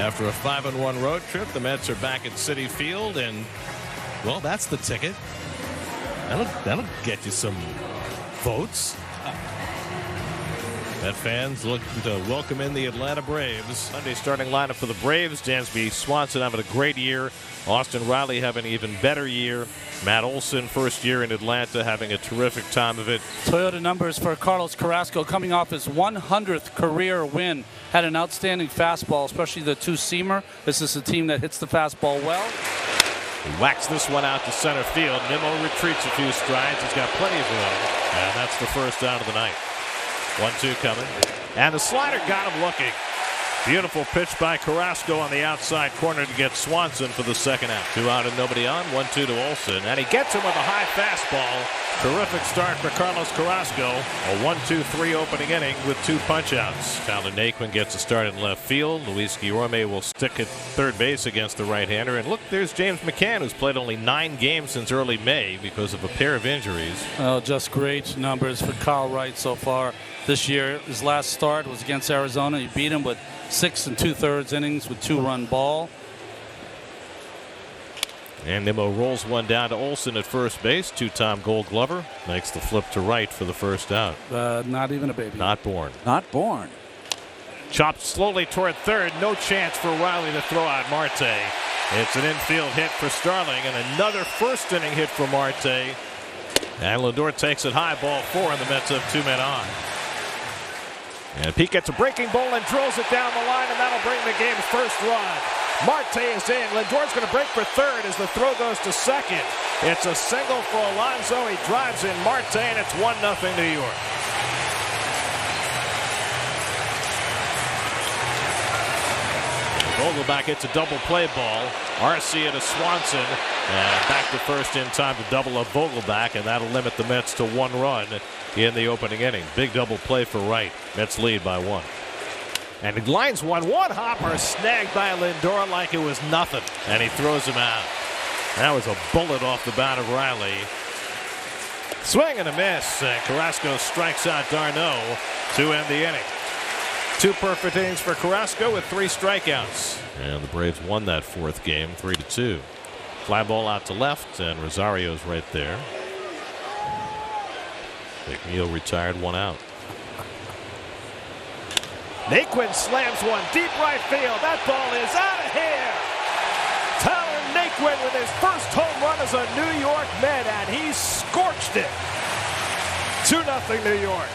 After a 5-1 road trip, the Mets are back at Citi Field, and, well, that's the ticket. That'll get you some votes. Met fans looking to welcome in the Atlanta Braves. Sunday starting lineup for the Braves. Dansby Swanson having a great year. Austin Riley having an even better year. Matt Olson, first year in Atlanta, having a terrific time of it. Toyota numbers for Carlos Carrasco coming off his 100th career win. Had an outstanding fastball, especially the two-seamer. This is a team that hits the fastball well. He whacks this one out to center field. Nimmo retreats a few strides. He's got plenty of room. And that's the first out of the night. 1-2 coming. And the slider got him looking. Beautiful pitch by Carrasco on the outside corner to get Swanson for the second out. 2 out and nobody on. 1-2 to Olson. And he gets him with a high fastball. Terrific start for Carlos Carrasco. A 1-2-3 opening inning with 2 punch-outs. Tyler Naquin gets a start in left field. Luis Guillorme will stick at third base against the right-hander. And look, there's James McCann, who's played only 9 games since early May because of a pair of injuries. Oh, just great numbers for Kyle Wright so far this year. His last start was against Arizona. He beat him with 6 2/3 innings with 2-run ball. And Nimmo rolls one down to Olson at first base. 2-time Gold Glover makes the flip to right for the first out. Not even a baby. Not born. Not born. Chopped slowly toward third. No chance for Riley to throw out Marte. It's an infield hit for Starling and another first inning hit for Marte. And Lindor takes it high, ball 4, and the Mets have 2 men on. And Pete gets a breaking ball and drills it down the line, and that'll bring the game's first run. Marte is in. Lindor's going to break for third as the throw goes to second. It's a single for Alonso. He drives in Marte, and it's 1-0 New York. Vogelbach hits a double play ball. Arcia to Swanson. And back to first in time to double up Vogelbach, and that'll limit the Mets to 1 run in the opening inning. Big double play for Wright. Mets lead by 1. And he lines one hopper snagged by Lindor like it was nothing. And he throws him out. That was a bullet off the bat of Riley. Swing and a miss. And Carrasco strikes out d'Arnaud to end the inning. 2 perfect innings for Carrasco with 3 strikeouts. And the Braves won that 4th game 3-2. Fly ball out to left, and Rosario's right there. McNeil retired, 1 out. Naquin slams one deep right field. That ball is out of here. Tyler Naquin with his first home run as a New York Met, and he scorched it. 2-0 New York.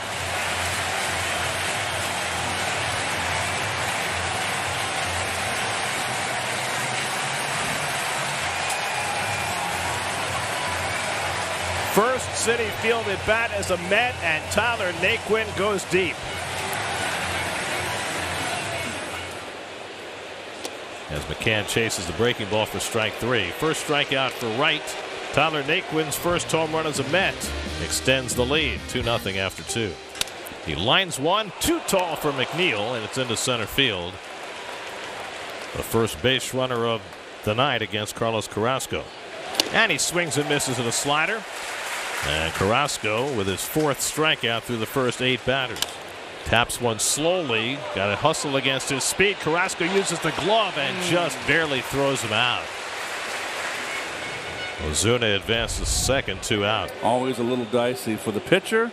First Citi Field at bat as a Met, and Tyler Naquin goes deep. As McCann chases the breaking ball for strike 3. First strikeout for Wright. Tyler Naquin's first home run as a Met extends the lead. 2-0 after 2. He lines one, too tall for McNeil, and it's into center field. The first base runner of the night against Carlos Carrasco. And he swings and misses at a slider. And Carrasco with his 4th strikeout through the first 8 batters. Taps one slowly. Got to hustle against his speed. Carrasco uses the glove and just barely throws him out. Ozuna advances second, 2 out. Always a little dicey for the pitcher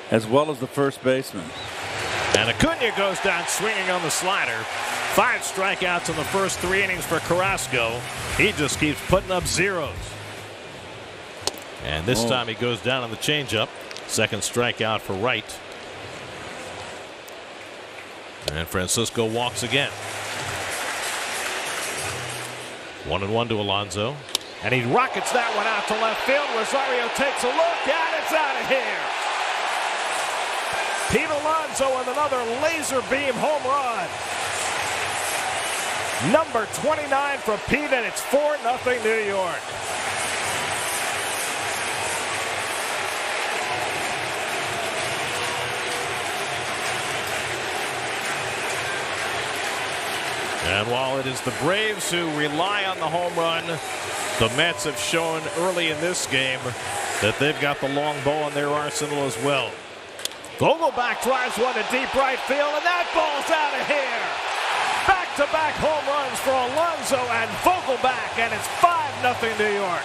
as well as the first baseman. And Acuna goes down swinging on the slider. 5 strikeouts in the first 3 innings for Carrasco. He just keeps putting up zeros. And this time he goes down on the changeup. Second strikeout for Wright. And Francisco walks again. 1-1 to Alonso. And he rockets that one out to left field. Rosario takes a look, and it's out of here. Pete Alonso with another laser beam home run. Number 29 for Pete, and it's 4-0 New York. And while it is the Braves who rely on the home run, the Mets have shown early in this game that they've got the long ball in their arsenal as well. Vogelbach drives one to deep right field, and that ball's out of here. Back Back-to-back home runs for Alonso and Vogelbach, and it's 5-0 New York.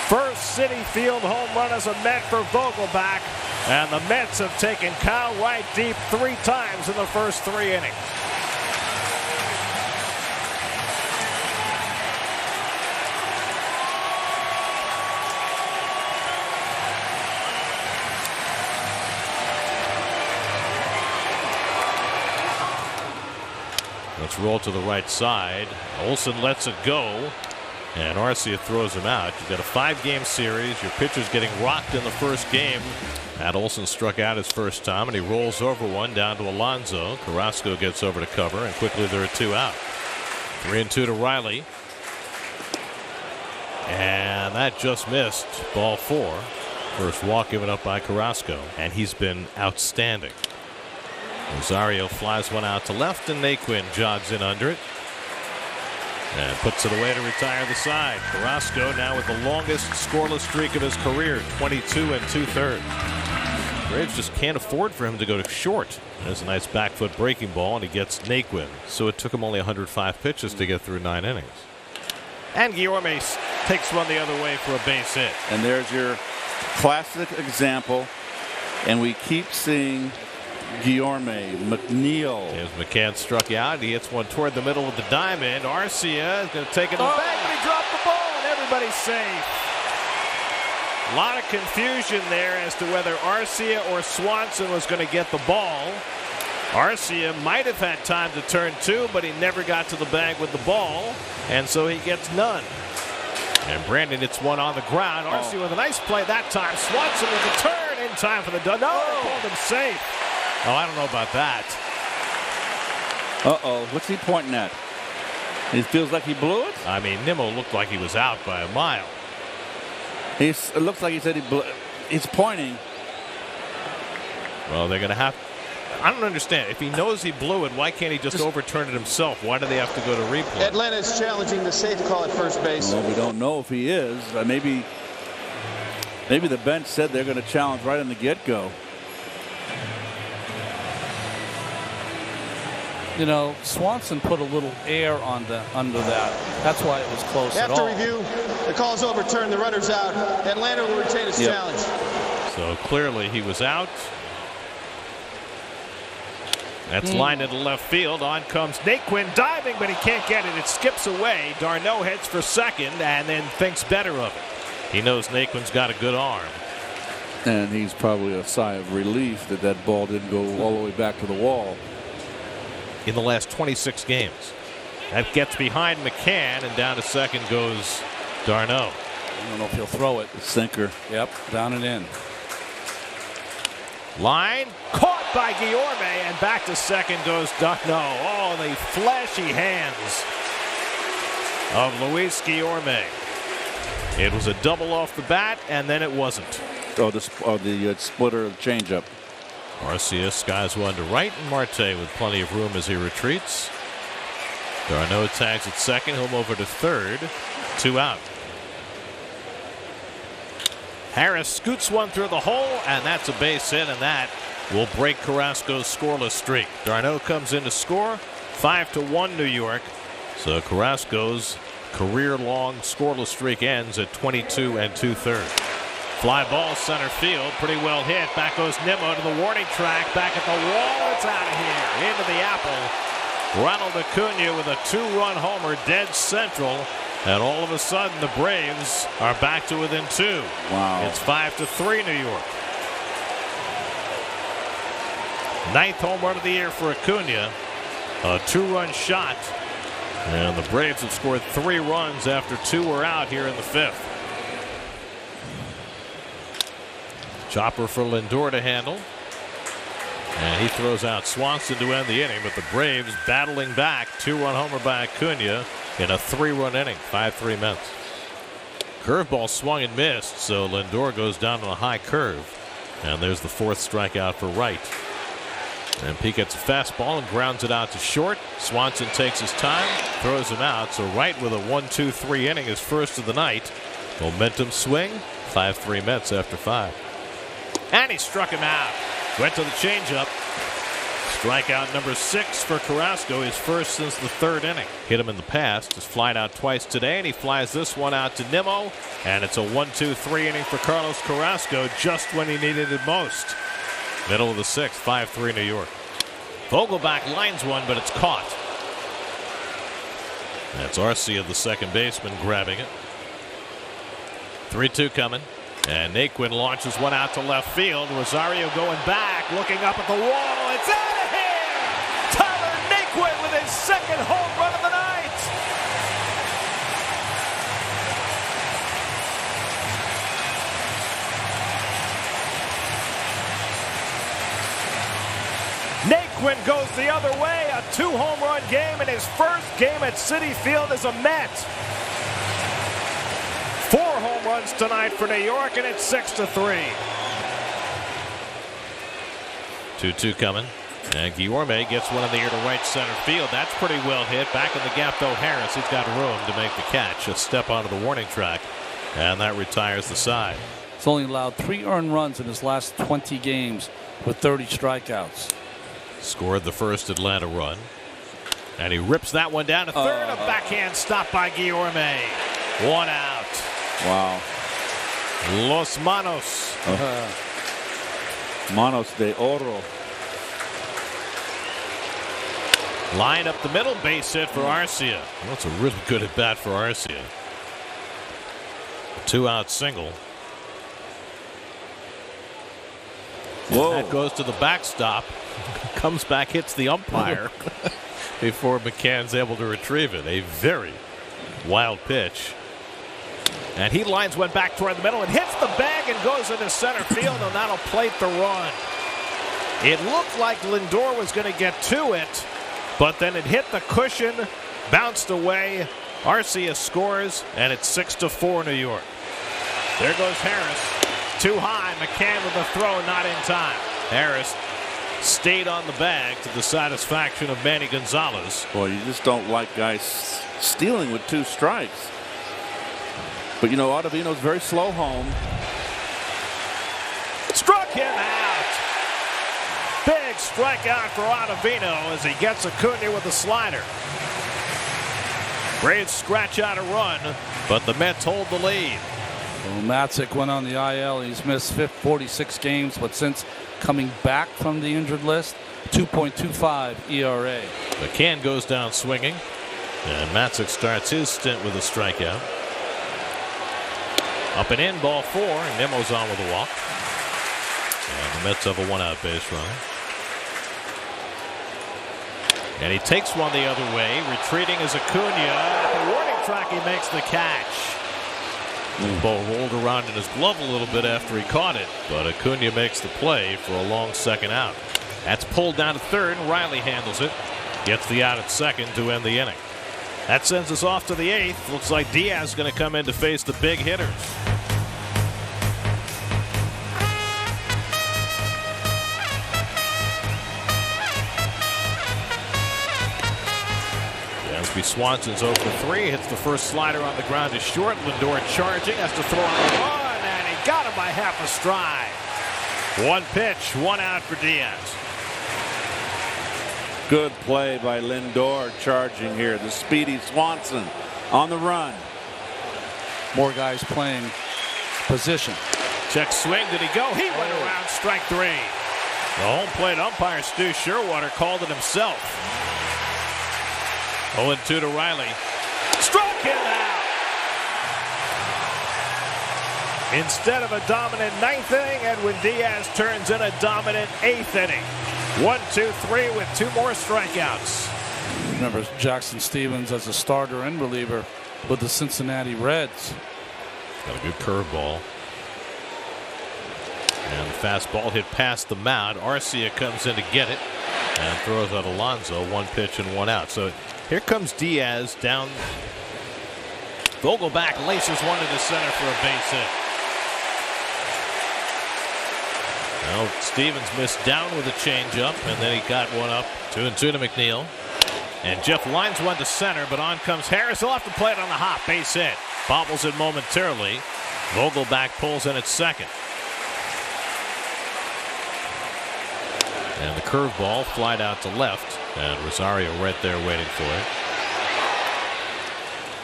First Citi Field home run as a Met for Vogelbach, and the Mets have taken Kyle Wright deep 3 times in the first 3 innings. Let's roll to the right side. Olson lets it go, and Arcia throws him out. You've got a 5-game series. Your pitcher's getting rocked in the first game. Matt Olson struck out his first time, and he rolls over one down to Alonso. Carrasco gets over to cover, and quickly there are 2 out. 3-2 to Riley. And that just missed. Ball 4. First walk given up by Carrasco, and he's been outstanding. Rosario flies one out to left, and Naquin jogs in under it and puts it away to retire the side. Carrasco now with the longest scoreless streak of his career, 22 2/3. Braves just can't afford for him to go to short. There's a nice back foot breaking ball, and he gets Naquin. So it took him only 105 pitches to get through 9 innings. And Guillorme takes one the other way for a base hit. And there's your classic example, and we keep seeing Guillorme, McNeil. As McCann struck out, he hits one toward the middle with the diamond. Arcia is going to take it to the bag, but he dropped the ball, and everybody's safe. A lot of confusion there as to whether Arcia or Swanson was going to get the ball. Arcia might have had time to turn 2, but he never got to the bag with the ball, and so he gets none. And Brandon hits one on the ground. Arcia with a nice play that time. Swanson with a turn in time for the done. No, they called him safe. Oh, I don't know about that. What's he pointing at? He feels like he blew it? I mean, Nimmo looked like he was out by a mile. It looks like he said he blew. He's pointing. Well, they're going to have. I don't understand. If he knows he blew it, why can't he just overturn it himself? Why do they have to go to replay? Atlanta's challenging the safe call at first base. Well, we don't know if he is. Maybe the bench said they're going to challenge right in the get-go. You know, Swanson put a little air on under that. That's why it was close at all. After review, the call is overturned. The runner's out. Atlanta will retain its challenge. So clearly he was out. That's lined into left field. On comes Naquin diving, but he can't get it. It skips away. Darno heads for second and then thinks better of it. He knows Naquin's got a good arm. And he's probably a sigh of relief that that ball didn't go all the way back to the wall. In the last 26 games. That gets behind McCann, and down to second goes Darno. I don't know if he'll throw it. Sinker. Yep, down and in. Line caught by Guillorme, and back to second goes Darno. Oh, the flashy hands of Luis Guillorme. It was a double off the bat, and then it wasn't. The splitter changeup. Arcia skies one to right, and Marte with plenty of room as he retreats. Darno tags at second, home over to third. 2 out. Harris scoots one through the hole, and that's a base hit, and that will break Carrasco's scoreless streak. Darno comes in to score. 5-1 New York. So Carrasco's career-long scoreless streak ends at 22 2/3. Fly ball center field, pretty well hit. Back goes Nimmo to the warning track. Back at the wall, it's out of here. Into the apple. Ronald Acuna with a 2-run homer, dead central. And all of a sudden, the Braves are back to within 2. Wow. It's 5-3 New York. 9th home run of the year for Acuna. A 2-run shot. And the Braves have scored 3 runs after 2 were out here in the 5th. Chopper for Lindor to handle. And he throws out Swanson to end the inning, but the Braves battling back. 2-run homer by Acuna in a 3-run inning. 5-3 Mets. Curveball swung and missed, so Lindor goes down on a high curve. And there's the 4th strikeout for Wright. And Peake gets a fastball and grounds it out to short. Swanson takes his time, throws him out. So Wright with a 1-2-3 inning, his first of the night. Momentum swing. 5-3 Mets after 5. And he struck him out. Went to the changeup. Strikeout number 6 for Carrasco, his first since the 3rd inning. Hit him in the past. He's flying out twice today, and he flies this one out to Nimmo. And it's a 1-2-3 inning for Carlos Carrasco just when he needed it most. Middle of the 6th, 5-3 New York. Vogelbach lines one, but it's caught. That's Arcia, the second baseman, grabbing it. 3-2 coming. And Naquin launches one out to left field. Rosario going back, looking up at the wall. It's out of here! Tyler Naquin with his second home run of the night. Naquin goes the other way. A 2-home run game in his first game at Citi Field as a Met. 4 home runs tonight for New York, and it's 6-3. 2-2 coming. And Guillorme gets one in the air to right center field. That's pretty well hit. Back in the gap, though, Harris. He's got room to make the catch. A step onto the warning track, and that retires the side. He's only allowed 3 earned runs in his last 20 games with 30 strikeouts. Scored the first Atlanta run. And he rips that one down to third. A backhand stop by Guillorme. 1 out. Wow. Los Manos. Manos de Oro. Line up the middle, base hit for Arcia. That's a really good at bat for Arcia. 2-out single. Whoa. That goes to the backstop. Comes back, hits the umpire before McCann's able to retrieve it. A very wild pitch. And he lines one back toward the middle and hits the bag and goes into center field, and that'll plate the run. It looked like Lindor was going to get to it, but then it hit the cushion, bounced away. Arcia scores, and it's 6-4 New York. There goes Harris. Too high. McCann with the throw, not in time. Harris stayed on the bag to the satisfaction of Manny Gonzalez. Boy, you just don't like guys stealing with 2 strikes. But, you know, Ottavino's very slow home. Struck him out. Big strikeout for Ottavino as he gets Acuna with a slider. Braves scratch out a run, but the Mets hold the lead. Well, Matzik went on the IL. He's missed 46 games, but since coming back from the injured list, 2.25 ERA. McCann goes down swinging, and Matzik starts his stint with a strikeout. Up and in, ball 4, and Nimmo's on with a walk. And the Mets have a 1-out base runner. And he takes one the other way, retreating is Acuna. At the warning track, he makes the catch. The ball rolled around in his glove a little bit after he caught it, but Acuna makes the play for a long second out. That's pulled down to third, and Riley handles it. Gets the out at second to end the inning. That sends us off to the 8th. Looks like Diaz is going to come in to face the big hitters. Dansby Swanson's 0 for 3. Hits the first slider on the ground to short. Lindor charging. Has to throw on the run, and he got him by half a stride. 1 pitch, 1 out for Diaz. Good play by Lindor charging here. The speedy Swanson on the run. More guys playing position. Check swing. Did he go? He went around strike 3. The home plate umpire, Stu Sherwater, called it himself. 0-2 to Riley. Struck him out. Instead of a dominant 9th inning, Edwin Diaz turns in a dominant 8th inning. 1-2-3 with 2 more strikeouts. Remember Jackson Stevens as a starter and reliever with the Cincinnati Reds. Got a good curveball. And the fastball hit past the mound. Arcia comes in to get it and throws out Alonso. 1 pitch and 1 out. So here comes Diaz down. Vogelbach laces one into center for a base hit. Well, Stevens missed down with a changeup, and then he got one up. 2-2 to McNeil. And Jeff lines one to center, but on comes Harris. He'll have to play it on the hop. Base hit. Bobbles it momentarily. Vogelbach pulls in at second. And the curveball flied out to left, and Rosario right there waiting for it.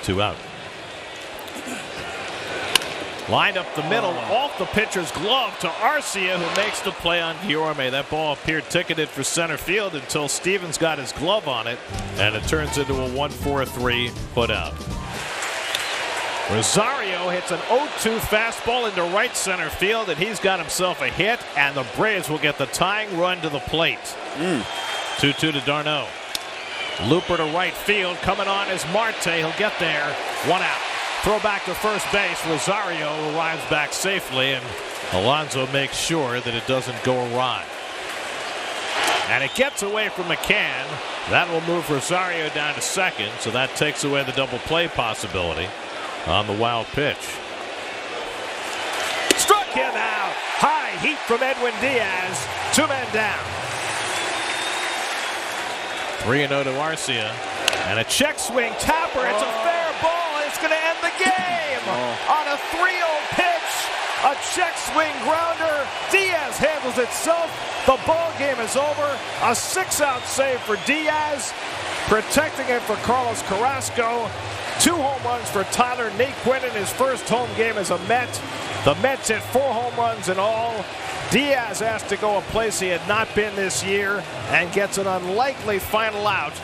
2 out. Lined up the middle, off the pitcher's glove to Arcia, who makes the play on Guillorme. That ball appeared ticketed for center field until Stevens got his glove on it, and it turns into a 1-4-3 put out. Rosario hits an 0-2 fastball into right center field, and he's got himself a hit, and the Braves will get the tying run to the plate. 2-2 to d'Arnaud. Looper to right field. Coming on is Marte. He'll get there. 1 out. Throw back to first base. Rosario arrives back safely, and Alonso makes sure that it doesn't go awry. And it gets away from McCann. That will move Rosario down to second, so that takes away the double play possibility on the wild pitch. Struck him out. High heat from Edwin Diaz. 2 men down. 3-0 to Arcia. And a check swing. Tapper. It's a fair ball. It's going to end the game. On a 3-0 pitch. A check swing grounder. Diaz handles itself. The ball game is over. A 6-out save for Diaz. Protecting it for Carlos Carrasco. 2 home runs for Tyler Naquin in his first home game as a Met. The Mets hit 4 home runs in all. Diaz asked to go a place he had not been this year and gets an unlikely final out